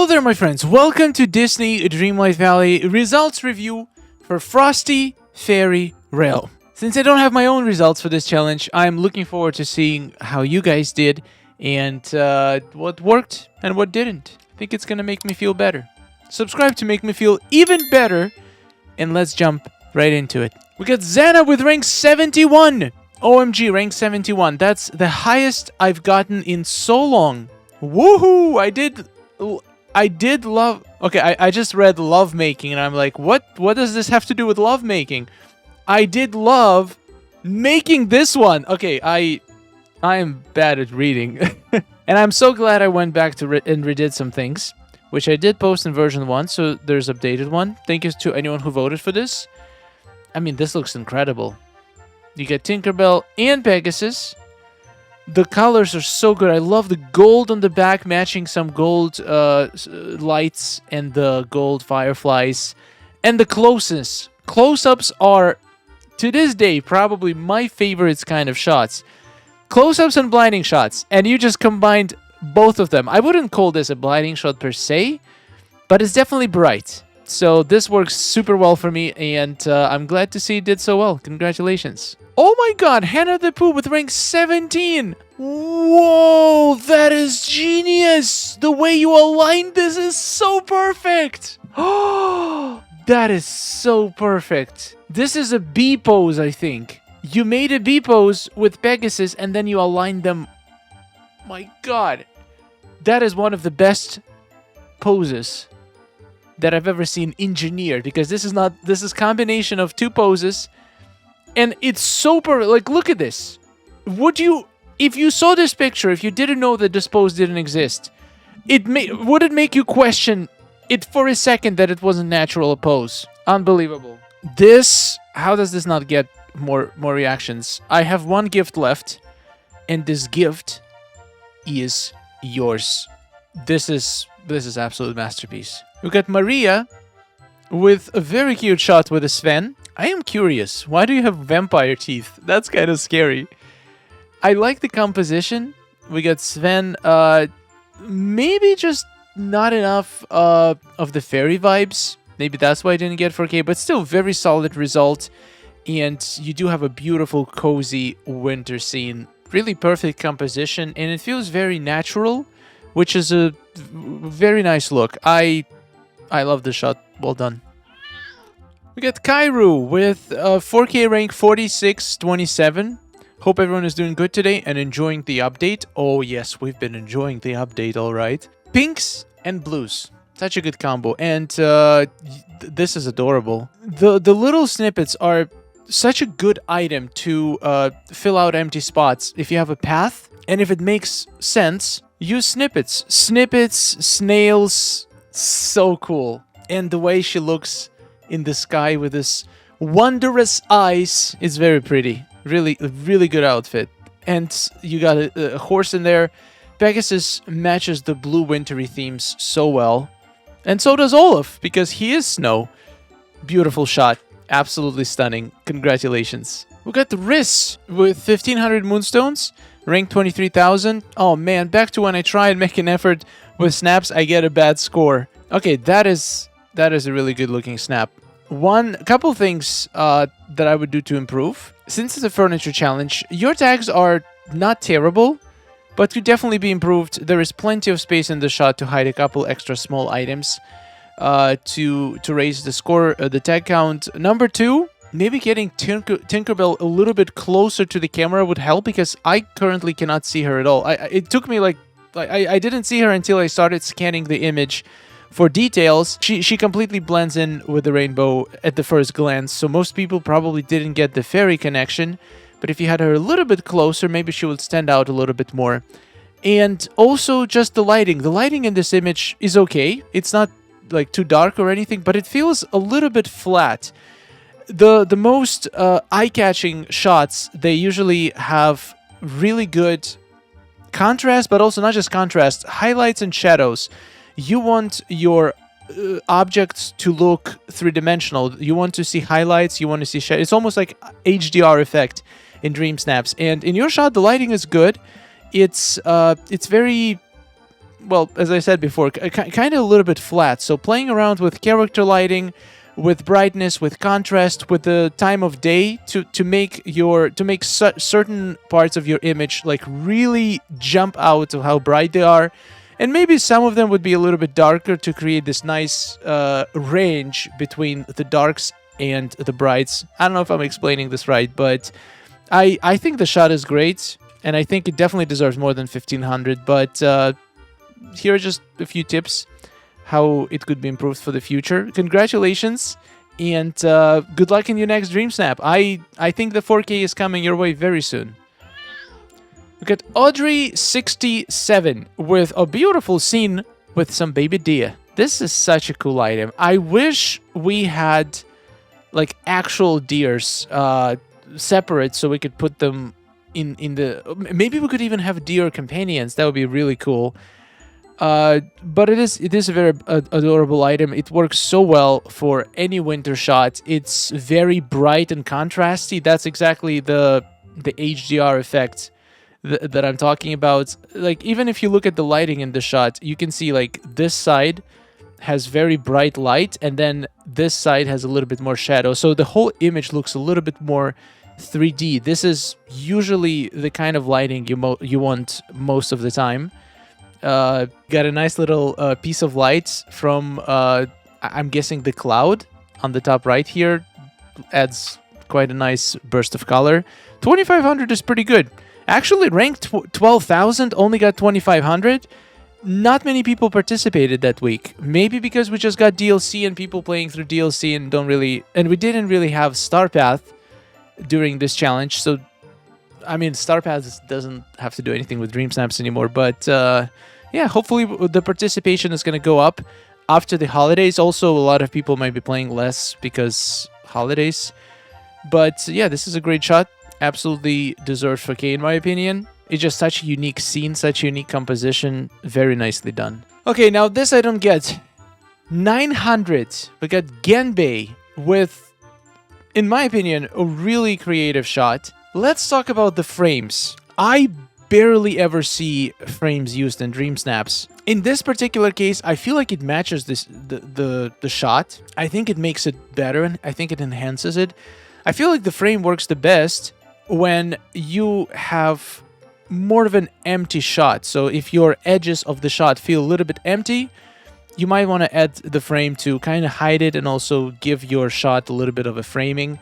Hello there, my friends. Welcome to Disney Dreamlight Valley results review for Frosty Fairy Realm. Since I don't have my own results for this challenge, I'm looking forward to seeing how you guys did and what worked and what didn't. I think it's gonna make me feel better. Subscribe to make me feel even better, and let's jump right into it. We got Xana with rank 71. OMG, rank 71. That's the highest I've gotten in so long. Woohoo! I did love... Okay, I just read lovemaking, and I'm like, what does this have to do with lovemaking? I did love making this one. Okay, I am bad at reading. And I'm so glad I went back to and redid some things, which I did post in version 1, so there's updated one. Thank you to anyone who voted for this. I mean, this looks incredible. You get Tinkerbell and Pegasus. The colors are so good. I love the gold on the back matching some gold lights and the gold fireflies. And the close-ups. Close-ups are, to this day, probably my favorite kind of shots. Close-ups and blinding shots. And you just combined both of them. I wouldn't call this a blinding shot per se, but it's definitely bright. So this works super well for me, and I'm glad to see it did so well. Congratulations. Oh my god, Hannah the Pooh with rank 17! Whoa, that is genius! The way you aligned this is so perfect! Oh, that is so perfect. This is a B pose, I think. You made a B pose with Pegasus, and then you aligned them. My god. That is one of the best poses that I've ever seen engineered, because this is combination of two poses, and it's super, like, look at this. If you saw this picture, if you didn't know that this pose didn't exist, would it make you question it for a second that it wasn't natural a pose? Unbelievable. How does this not get more reactions? I have one gift left, and this gift is yours. This is absolute masterpiece. We got Maria with a very cute shot with a Sven. I am curious, why do you have vampire teeth? That's kind of scary. I like the composition. We got Sven, maybe just not enough of the fairy vibes. Maybe that's why I didn't get 4K, but still very solid result. And you do have a beautiful, cozy winter scene. Really perfect composition, and it feels very natural, which is a very nice look. I love the shot. Well done. We got Kairu with 4K rank 4627. Hope everyone is doing good today and enjoying the update. Oh yes, we've been enjoying the update, all right. Pinks and blues. Such a good combo. And this is adorable. The little snippets are such a good item to fill out empty spots. If you have a path, and if it makes sense, use snippets. Snippets, snails, so cool. And the way she looks in the sky with this wondrous eyes is very pretty. Really, really good outfit. And you got a horse in there. Pegasus matches the blue wintry themes so well. And so does Olaf, because he is snow. Beautiful shot. Absolutely stunning. Congratulations. We got the Riss with 1500 moonstones. Rank 23,000. Oh man, back to when I try and make an effort with snaps, I get a bad score. Okay, that is a really good looking snap. Couple things that I would do to improve. Since it's a furniture challenge, your tags are not terrible, but could definitely be improved. There is plenty of space in the shot to hide a couple extra small items to raise the score, the tag count. Number 2, maybe getting Tinkerbell a little bit closer to the camera would help, because I currently cannot see her at all. It took me I didn't see her until I started scanning the image for details. She completely blends in with the rainbow at the first glance, so most people probably didn't get the fairy connection, but if you had her a little bit closer, maybe she would stand out a little bit more. And also just the lighting. The lighting in this image is okay. It's not like too dark or anything, but it feels a little bit flat. The most eye-catching shots, they usually have really good contrast, but also not just contrast, highlights and shadows. You want your objects to look three-dimensional. You want to see highlights, you want to see shadows. It's almost like HDR effect in dream snaps. And in your shot, the lighting is good. It's very well, as I said before, kind of a little bit flat. So playing around with character lighting, with brightness, with contrast, with the time of day to make certain parts of your image like really jump out of how bright they are. And maybe some of them would be a little bit darker to create this nice range between the darks and the brights. I don't know if I'm explaining this right, but I think the shot is great, and I think it definitely deserves more than 1500. But here are just a few tips how it could be improved for the future. Congratulations, and good luck in your next Dream Snap. I think the 4K is coming your way very soon. Look at Audrey67 with a beautiful scene with some baby deer. This is such a cool item. I wish we had like actual deers separate so we could put them in the... Maybe we could even have deer companions. That would be really cool. But it is a very adorable item. It works so well for any winter shot. It's very bright and contrasty. That's exactly the HDR effect that I'm talking about. Like, even if you look at the lighting in the shot, you can see like this side has very bright light, and then this side has a little bit more shadow. So the whole image looks a little bit more 3D. This is usually the kind of lighting you want most of the time. Got a nice little piece of light from, I'm guessing, the cloud on the top right here. Adds quite a nice burst of color. 2500 is pretty good. Actually, ranked 12,000, only got 2500. Not many people participated that week. Maybe because we just got DLC and people playing through DLC and we didn't really have Star Path during this challenge. So, I mean, Star Path doesn't have to do anything with Dream Snaps anymore. But yeah, hopefully the participation is going to go up after the holidays. Also, a lot of people might be playing less because holidays. But yeah, this is a great shot. Absolutely deserves 4K in my opinion. It's just such a unique scene, such a unique composition. Very nicely done. Okay, now this I don't get. 900. We got Genbei with, in my opinion, a really creative shot. Let's talk about the frames. I barely ever see frames used in Dream Snaps. In this particular case, I feel like it matches the shot. I think it makes it better, and I think it enhances it. I feel like the frame works the best when you have more of an empty shot. So if your edges of the shot feel a little bit empty, you might want to add the frame to kind of hide it and also give your shot a little bit of a framing.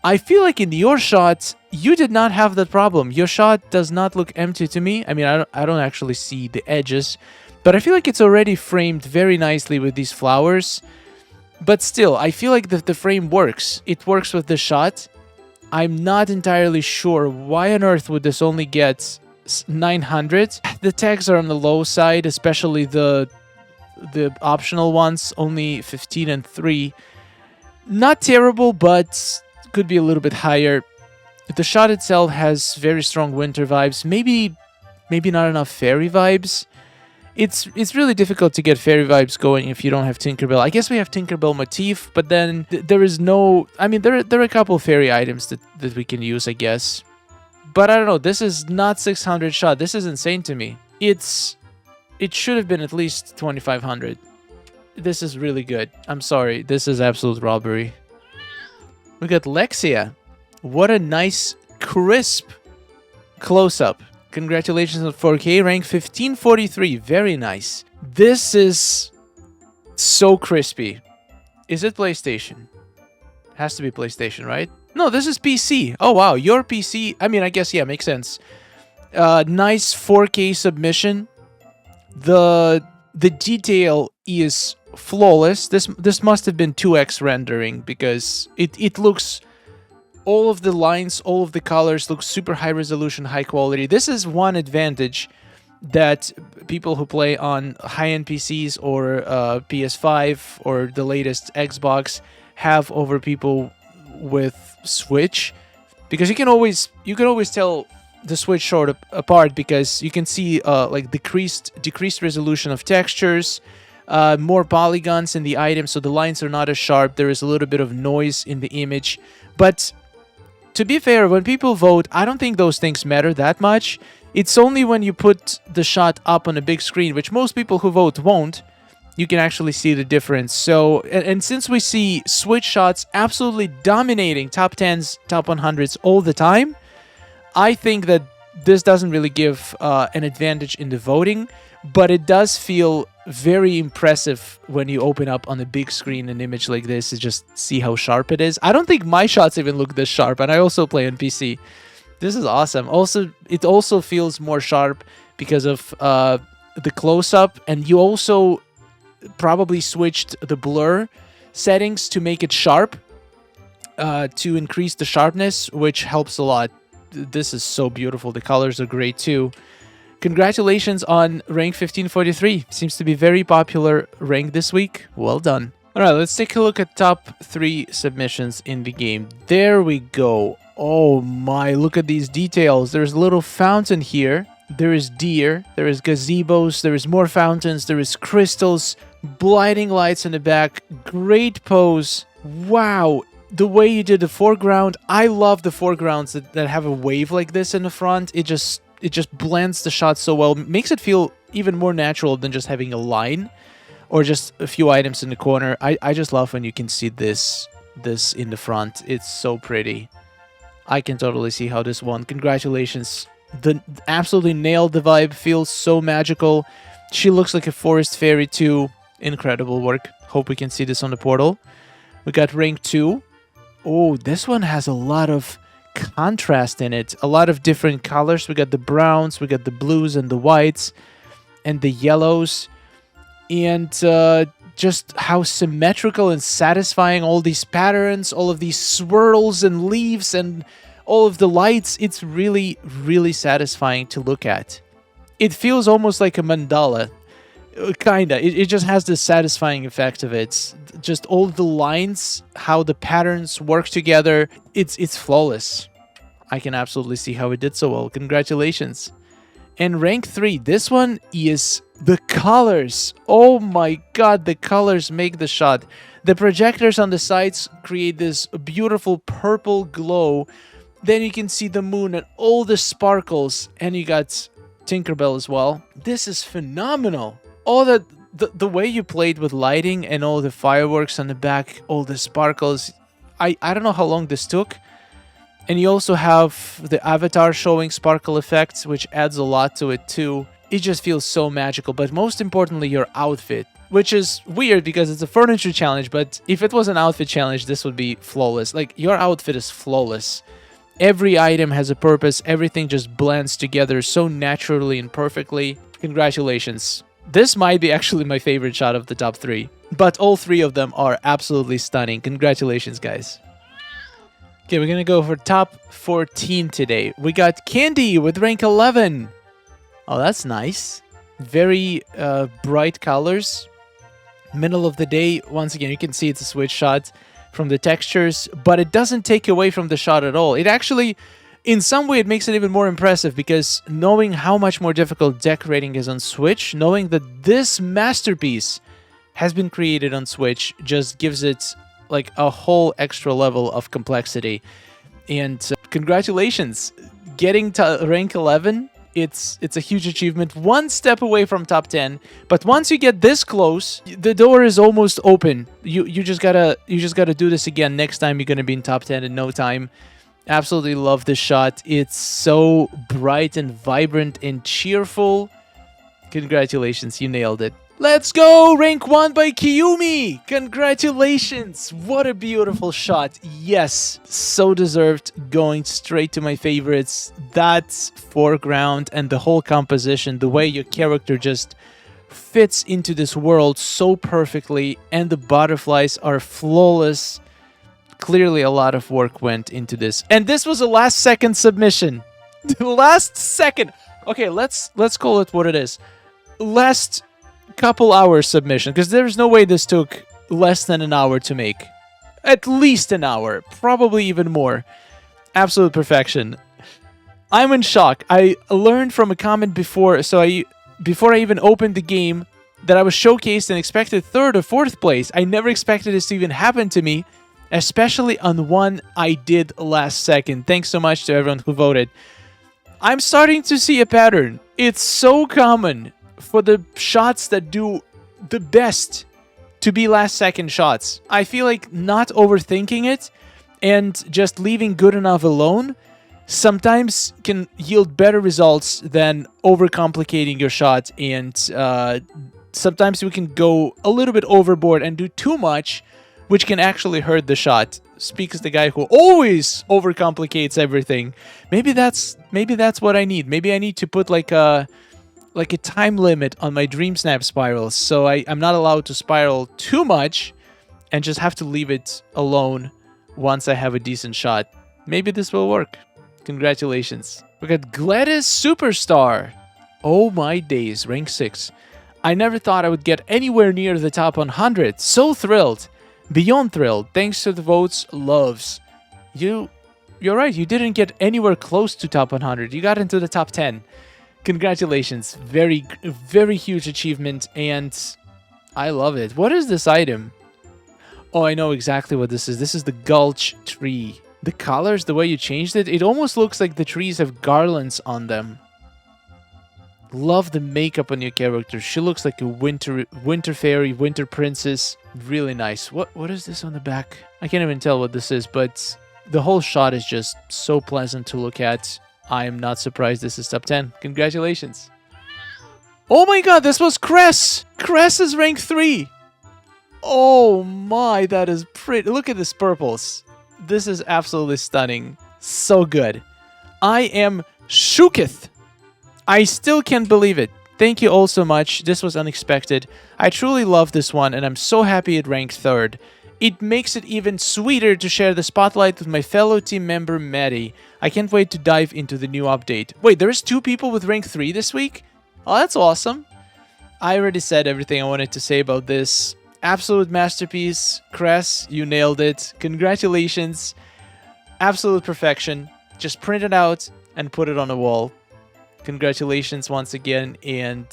I feel like in your shot, you did not have that problem. Your shot does not look empty to me. I mean, I don't actually see the edges, but I feel like it's already framed very nicely with these flowers. But still, I feel like the frame works. It works with the shot. I'm not entirely sure why on earth would this only get 900. The tags are on the low side, especially the optional ones, only 15 and 3. Not terrible, but could be a little bit higher. The shot itself has very strong winter vibes. Maybe not enough fairy vibes. It's really difficult to get fairy vibes going if you don't have Tinkerbell. I guess we have Tinkerbell motif, but then there is no... I mean, there are a couple fairy items that we can use, I guess. But I don't know, this is not 600 shot. This is insane to me. It should have been at least 2500. This is really good. I'm sorry, this is absolute robbery. We got Lexia. What a nice, crisp close-up. Congratulations on 4K, rank 1543. Very nice. This is so crispy. Is it PlayStation? Has to be PlayStation, right? No, this is PC. Oh, wow. Your PC... I mean, I guess, yeah, makes sense. Nice 4K submission. The detail is flawless. This must have been 2x rendering because it looks... All of the lines, all of the colors look super high resolution, high quality. This is one advantage that people who play on high-end PCs or PS5 or the latest Xbox have over people with Switch, because you can always tell the Switch short apart because you can see like decreased resolution of textures, more polygons in the item, so the lines are not as sharp. There is a little bit of noise in the image, but to be fair, when people vote, I don't think those things matter that much. It's only when you put the shot up on a big screen, which most people who vote won't, you can actually see the difference. So, and since we see Switch shots absolutely dominating top 10s, top 100s all the time, I think that this doesn't really give an advantage in the voting, but it does feel very impressive when you open up on a big screen an image like this to just see how sharp it is. I don't think my shots even look this sharp, and I also play on PC. This is awesome. Also, it also feels more sharp because of the close-up, and you also probably switched the blur settings to make it sharp, to increase the sharpness, which helps a lot. This is so beautiful. The colors are great too. Congratulations on rank 1543. Seems to be very popular rank this week. Well done. All right, let's take a look at top 3 submissions in the game. There we go. Oh my, look at these details. There's a little fountain here. There is deer. There is gazebos. There is more fountains. There is crystals. Blinding lights in the back. Great pose. Wow. The way you did the foreground. I love the foregrounds that have a wave like this in the front. It just blends the shot so well. Makes it feel even more natural than just having a line or just a few items in the corner. I just love when you can see this in the front. It's so pretty. I can totally see how this won. Congratulations. Absolutely nailed the vibe. Feels so magical. She looks like a forest fairy too. Incredible work. Hope we can see this on the portal. We got rank 2. Oh, this one has a lot of contrast in it. A lot of different colors. We got the browns, we got the blues and the whites and the yellows. And just how symmetrical and satisfying all these patterns, all of these swirls and leaves and all of the lights. It's really, really satisfying to look at. It feels almost like a mandala. Kinda. It just has this satisfying effect of it. Just all the lines, how the patterns work together. It's flawless. I can absolutely see how it did so well. Congratulations. And rank 3, this one is the colors. Oh my god, the colors make the shot. The projectors on the sides create this beautiful purple glow. Then you can see the moon and all the sparkles. And you got Tinkerbell as well. This is phenomenal. All the way you played with lighting and all the fireworks on the back, all the sparkles. I don't know how long this took. And you also have the avatar showing sparkle effects, which adds a lot to it too. It just feels so magical. But most importantly, your outfit, which is weird because it's a furniture challenge. But if it was an outfit challenge, this would be flawless. Like, your outfit is flawless. Every item has a purpose. Everything just blends together so naturally and perfectly. Congratulations. This might be actually my favorite shot of the top 3. But all 3 of them are absolutely stunning. Congratulations, guys. Okay, we're gonna go for top 14 today. We got Candy with rank 11. Oh, that's nice. Very bright colors. Middle of the day. Once again, you can see it's a Switch shot from the textures, but it doesn't take away from the shot at all. It actually, in some way, it makes it even more impressive because knowing how much more difficult decorating is on Switch, knowing that this masterpiece has been created on Switch just gives it like a whole extra level of complexity. And congratulations, getting to rank 11. It's a huge achievement, one step away from top 10. But once you get this close, the door is almost open. You just gotta do this again. Next time you're gonna be in top 10 in no time. Absolutely love this shot. It's so bright and vibrant and cheerful. Congratulations, you nailed it. Let's go! Rank 1 by Kiyumi! Congratulations! What a beautiful shot. Yes, so deserved. Going straight to my favorites. That foreground and the whole composition, the way your character just fits into this world so perfectly, and the butterflies are flawless. Clearly a lot of work went into this. And this was a last second submission. Last second! Okay, let's call it what it is. Last couple hours submission, because there's no way this took less than an hour to make. At least an hour, probably even more. Absolute perfection. I'm in shock. I learned from a comment before I even opened the game that I was showcased and expected 3rd or 4th place. I never expected this to even happen to me, especially on one I did last second. Thanks so much to everyone who voted. I'm starting to see a pattern. It's so common for the shots that do the best to be last second shots. I feel like not overthinking it and just leaving good enough alone sometimes can yield better results than overcomplicating your shot, and sometimes we can go a little bit overboard and do too much, which can actually hurt the shot. Speaks the guy who always overcomplicates everything. Maybe that's what I need. Maybe I need to put like a time limit on my dream snap spirals, so I'm not allowed to spiral too much and just have to leave it alone once I have a decent shot. Maybe this will work. Congratulations. We got Gladys Superstar. Oh my days, rank 6. I never thought I would get anywhere near the top 100. So thrilled. Beyond thrilled. Thanks to the votes, loves. You're right, you didn't get anywhere close to top 100. You got into the top 10. Congratulations. Very, very huge achievement, and I love it. What is this item? Oh, I know exactly what this is. This is the Gulch tree. The colors, the way you changed it, it almost looks like the trees have garlands on them. Love the makeup on your character. She looks like a winter fairy, winter princess. Really nice. What is this on the back? I can't even tell what this is, but the whole shot is just so pleasant to look at. I am not surprised this is top 10. Congratulations. Oh my god, this was Cress! Cress is rank 3! Oh my, that is pretty. Look at this purples. This is absolutely stunning. So good. I am shooketh. I still can't believe it. Thank you all so much. This was unexpected. I truly love this one, and I'm so happy it ranked 3rd. It makes it even sweeter to share the spotlight with my fellow team member, Maddie. I can't wait to dive into the new update. Wait, there's 2 people with rank 3 this week? Oh, that's awesome. I already said everything I wanted to say about this. Absolute masterpiece. Cress, you nailed it. Congratulations. Absolute perfection. Just print it out and put it on the wall. Congratulations once again, and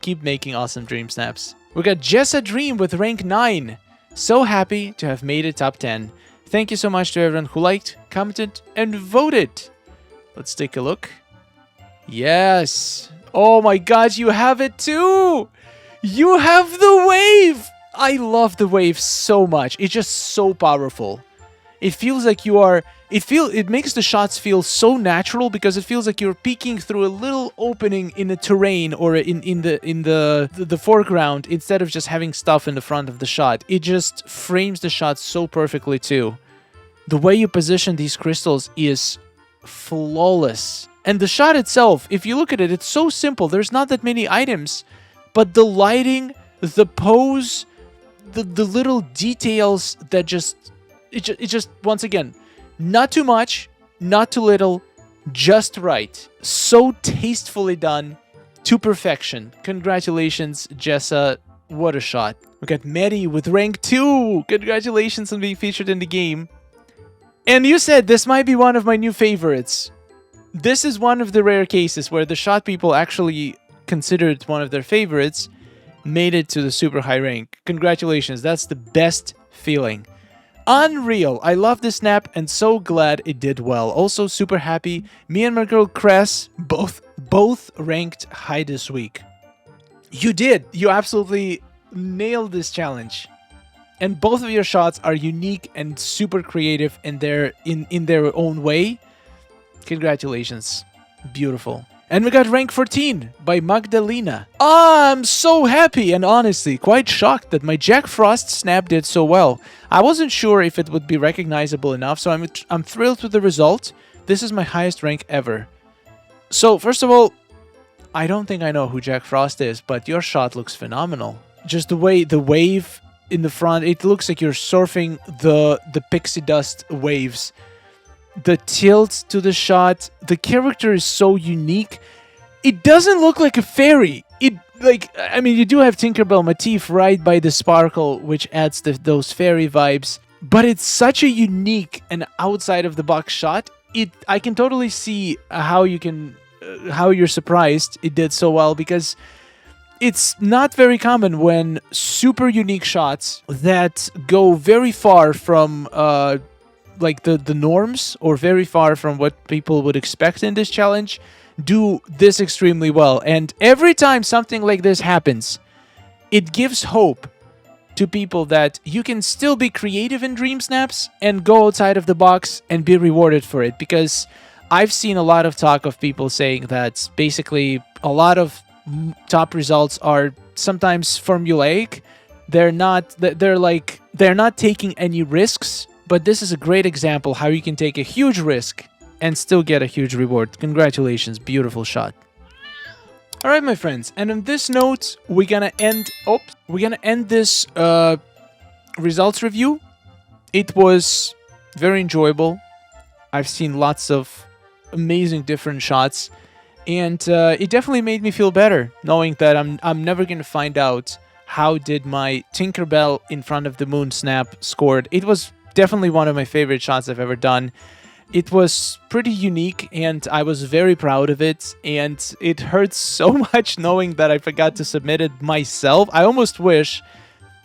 keep making awesome dream snaps. We got Jessa Dream with rank 9. So happy to have made it top 10. Thank you so much to everyone who liked, commented, and voted. Let's take a look. Yes. Oh my god, you have it too! You have the wave! I love the wave so much. It's just so powerful. It feels like you are... It makes the shots feel so natural because it feels like you're peeking through a little opening in the terrain or in the foreground instead of just having stuff in the front of the shot. It just frames the shot so perfectly too. The way you position these crystals is flawless. And the shot itself, if you look at it, it's so simple. There's not that many items, but the lighting, the pose, the little details that just once again, not too much, not too little, just right. So tastefully done, to perfection. Congratulations, Jessa. What a shot. We got Maddie with rank 2. Congratulations on being featured in the game. And you said this might be one of my new favorites. This is one of the rare cases where the shot people actually considered one of their favorites made it to the super high rank. Congratulations. That's the best feeling. Unreal. I love this snap and so glad it did well. Also super happy. Me and my girl Cress both ranked high this week. You did. You absolutely nailed this challenge. And both of your shots are unique and super creative in their own way. Congratulations. Beautiful. And we got rank 14 by Magdalena. I'm so happy and honestly quite shocked that my Jack Frost snap did so well. I wasn't sure if it would be recognizable enough, so I'm thrilled with the result. This is my highest rank ever. So, first of all, I don't think I know who Jack Frost is, but your shot looks phenomenal. Just the way the wave in the front, it looks like you're surfing the pixie dust waves. The tilt to the shot, the character is so unique. It doesn't look like a fairy. I mean, you do have Tinkerbell motif right by the sparkle, which adds those fairy vibes. But it's such a unique and outside of the box shot. I can totally see how you're surprised it did so well, because it's not very common when super unique shots that go very far from like the norms or very far from what people would expect in this challenge do this extremely well. And every time something like this happens, it gives hope to people that you can still be creative in Dream Snaps and go outside of the box and be rewarded for it. Because I've seen a lot of talk of people saying that basically a lot of top results are sometimes formulaic. They're not taking any risks, but this is a great example how you can take a huge risk and still get a huge reward. Congratulations, beautiful shot. All right, my friends, and on this note, we're gonna end this results review. It was very enjoyable. I've seen lots of amazing different shots, and it definitely made me feel better knowing that I'm never gonna find out how did my Tinkerbell in front of the moon snap scored. It was definitely one of my favorite shots I've ever done. It was pretty unique, and I was very proud of it, and it hurts so much knowing that I forgot to submit it myself. I almost wish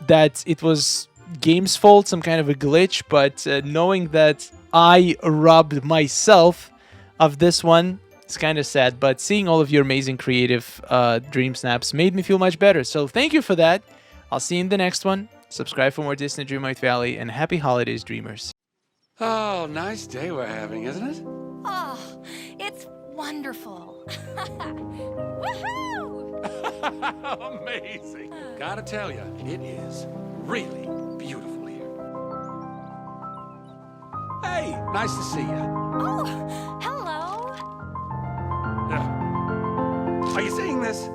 that it was game's fault, some kind of a glitch, but knowing that I robbed myself of this one, it's kind of sad. But seeing all of your amazing creative dream snaps made me feel much better, so thank you for that. I'll see you in the next one. Subscribe for more Disney Dreamlight Valley, and happy holidays, dreamers. Oh, nice day we're having, isn't it? Oh, it's wonderful. Woohoo! Amazing. Gotta tell you, it is really beautiful here. Hey, nice to see you. Oh, hello. Are you seeing this?